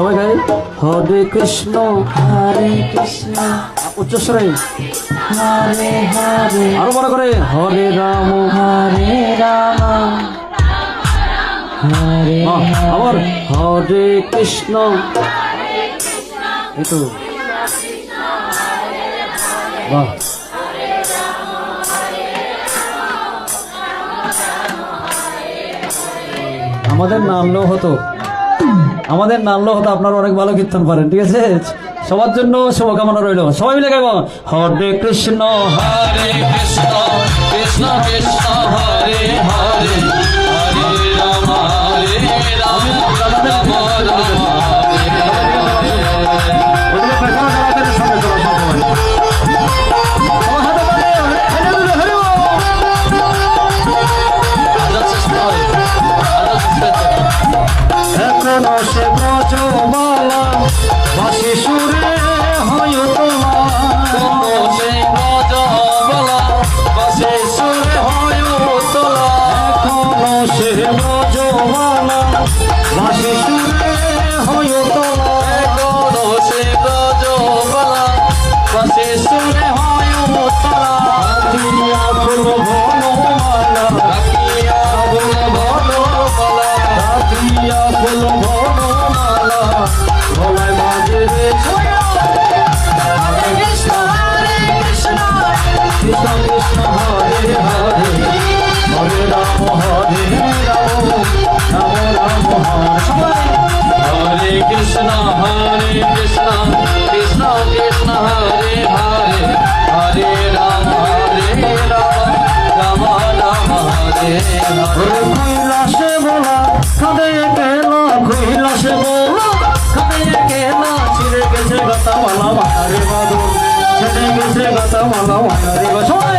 সবাই গাই হরে কৃষ্ণ উচ্চস্বরে হরে হরে আরো বড় করে হরে রাম হরে রাম হরে আবার হরে কৃষ্ণ এই তো বাহ আমাদের নামলেও হতো আপনারা অনেক ভালো কীর্তন পারেন ঠিক আছে সবার জন্য শুভকামনা রইল সবাই মিলে গাইব হরে কৃষ্ণ হরে কৃষ্ণ কৃষ্ণ কৃষ্ণ হরে হরে হরে রাম হরে রাম রাম রাম এখনো সে ব্রজমালা বাসি সুরে হয় তোমা এখনো সে ব্রজমালা বাসি সুরে হয় তোলা এখনো সে ব্রজমালা বাসি সুরে হয় তোলা এখনো সে ব্রজমালা বাসি সুরে হয় তোলা রাখিয়া ফুল বনমালা রাখিয়া ফুল বনমালা রাখিয়া ফুল বনমালা গলায় বাজে রে হরে কৃষ্ণ কৃষ্ণ কৃষ্ণ হরে হরে হরে রাম হরে রাম রাম রাম হরে হরে কৃষ্ণ কৃষ্ণ কৃষ্ণ হরে হরে হরে রাম রাম রাম হরে হরে কৈলাসে বলা কাঁদে কেলা কৈলাসে বলা কাঁদে কেলা ছিঁড়ে গেছে গাতা মালা মারে বাদল ছেড়ে গেছে গাতা মালা মারে বাদল